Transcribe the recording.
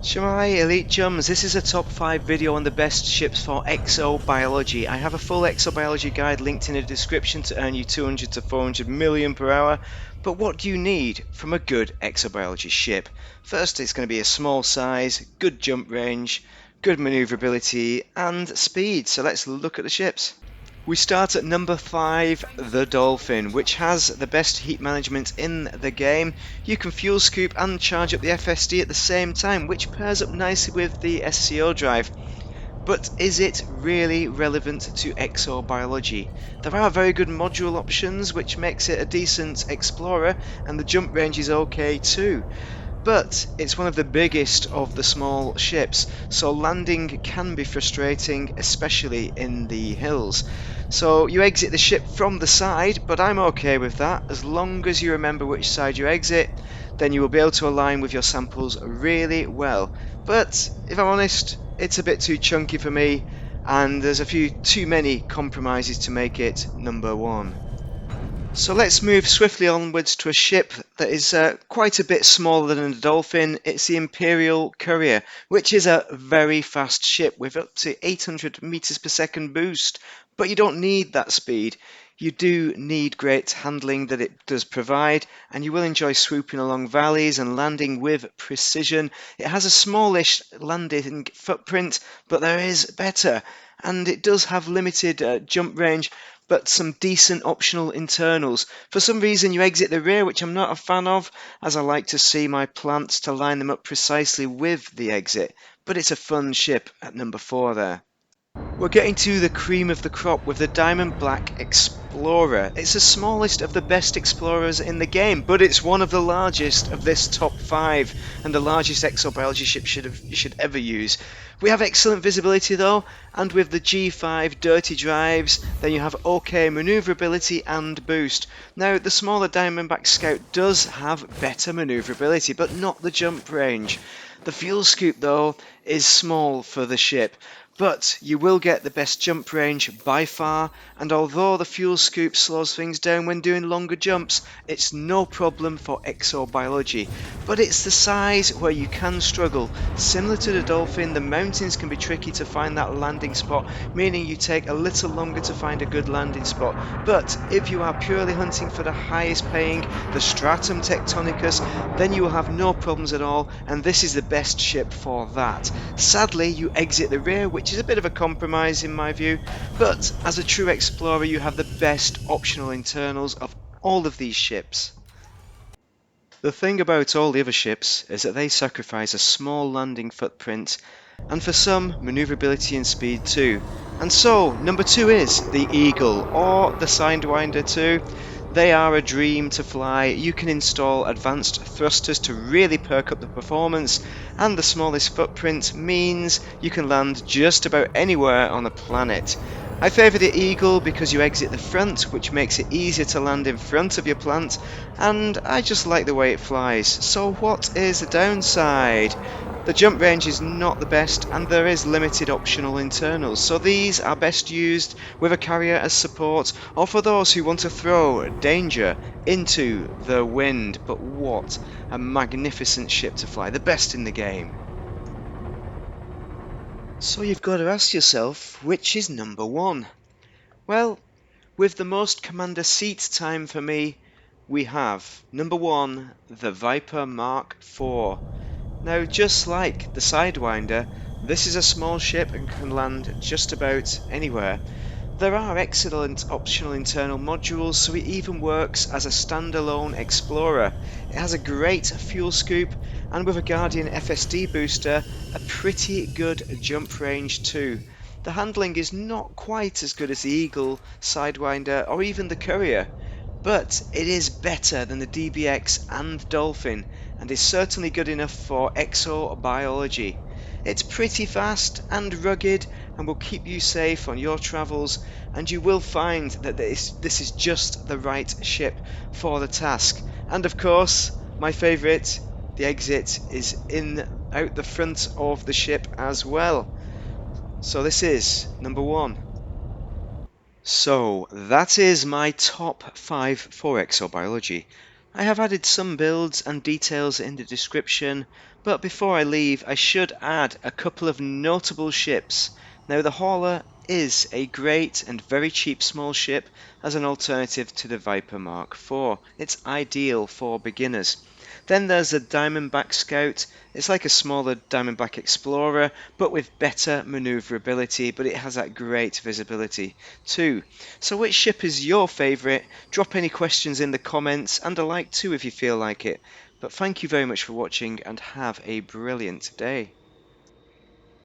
Shemai Elite Chums, this is a top 5 video on the best ships for exobiology. I have a full exobiology guide linked in the description to earn you 200 to 400 million per hour. But what do you need from a good exobiology ship? First, it's going to be a small size, good jump range, good manoeuvrability and speed. So let's look at the ships. We start at number 5, the Dolphin, which has the best heat management in the game. You can fuel scoop and charge up the FSD at the same time, which pairs up nicely with the SCO drive. But is it really relevant to exobiology? There are very good module options, which makes it a decent explorer, and the jump range is okay too. But it's one of the biggest of the small ships, so landing can be frustrating, especially in the hills. So you exit the ship from the side, but I'm okay with that. As long as you remember which side you exit, then you will be able to align with your samples really well. But if I'm honest, it's a bit too chunky for me, and there's a few too many compromises to make it number 1. So let's move swiftly onwards to a ship that is quite a bit smaller than the Dolphin. It's the Imperial Courier, which is a very fast ship with up to 800 meters per second boost. But you don't need that speed. You do need great handling that it does provide, and you will enjoy swooping along valleys and landing with precision. It has a smallish landing footprint, but there is better, and it does have limited jump range, but some decent optional internals. For some reason you exit the rear, which I'm not a fan of, as I like to see my plants to line them up precisely with the exit, but it's a fun ship at number 4 there. We're getting to the cream of the crop with the Diamond Black Explorer. It's the smallest of the best explorers in the game, but it's one of the largest of this top 5 and the largest exobiology ship you should ever use. We have excellent visibility though, and with the G5 dirty drives, then you have OK manoeuvrability and boost. Now, the smaller Diamondback Scout does have better manoeuvrability, but not the jump range. The fuel scoop though is small for the ship, but you will get the best jump range by far, and although the fuel scoop slows things down when doing longer jumps, it's no problem for exobiology. But it's the size where you can struggle. Similar to the Dolphin, the mountains can be tricky to find that landing spot, meaning you take a little longer to find a good landing spot. But if you are purely hunting for the highest paying, the Stratum Tectonicus, then you will have no problems at all, and this is the best ship for that. Sadly, you exit the rear, which is a bit of a compromise in my view, but as a true explorer you have the best optional internals of all of these ships. The thing about all the other ships is that they sacrifice a small landing footprint, and for some, manoeuvrability and speed too. And so, number 2 is the Eagle, or the Sidewinder too. They are a dream to fly. You can install advanced thrusters to really perk up the performance, and the smallest footprint means you can land just about anywhere on the planet. I favour the Eagle because you exit the front, which makes it easier to land in front of your plant, and I just like the way it flies. So what is the downside? The jump range is not the best, and there is limited optional internals, so these are best used with a carrier as support, or for those who want to throw danger into the wind. But what a magnificent ship to fly, the best in the game. So you've got to ask yourself, which is number 1? Well, with the most commander seat time for me, we have number 1, the Viper Mark IV. Now, just like the Sidewinder, this is a small ship and can land just about anywhere. There are excellent optional internal modules, so it even works as a standalone explorer. It has a great fuel scoop, and with a Guardian FSD booster, a pretty good jump range too. The handling is not quite as good as the Eagle, Sidewinder, or even the Courier, but it is better than the DBX and Dolphin, and is certainly good enough for exobiology. It's pretty fast and rugged and will keep you safe on your travels, and you will find that this is just the right ship for the task. And of course, my favourite, the exit is out the front of the ship as well. So this is number 1. So that is my top 5 for exobiology. I have added some builds and details in the description, but before I leave I should add a couple of notable ships. Now the Hauler is a great and very cheap small ship as an alternative to the Viper Mark IV. It's ideal for beginners. Then there's the Diamondback Scout. It's like a smaller Diamondback Explorer, but with better manoeuvrability, but it has that great visibility too. So which ship is your favourite? Drop any questions in the comments and a like too if you feel like it. But thank you very much for watching and have a brilliant day.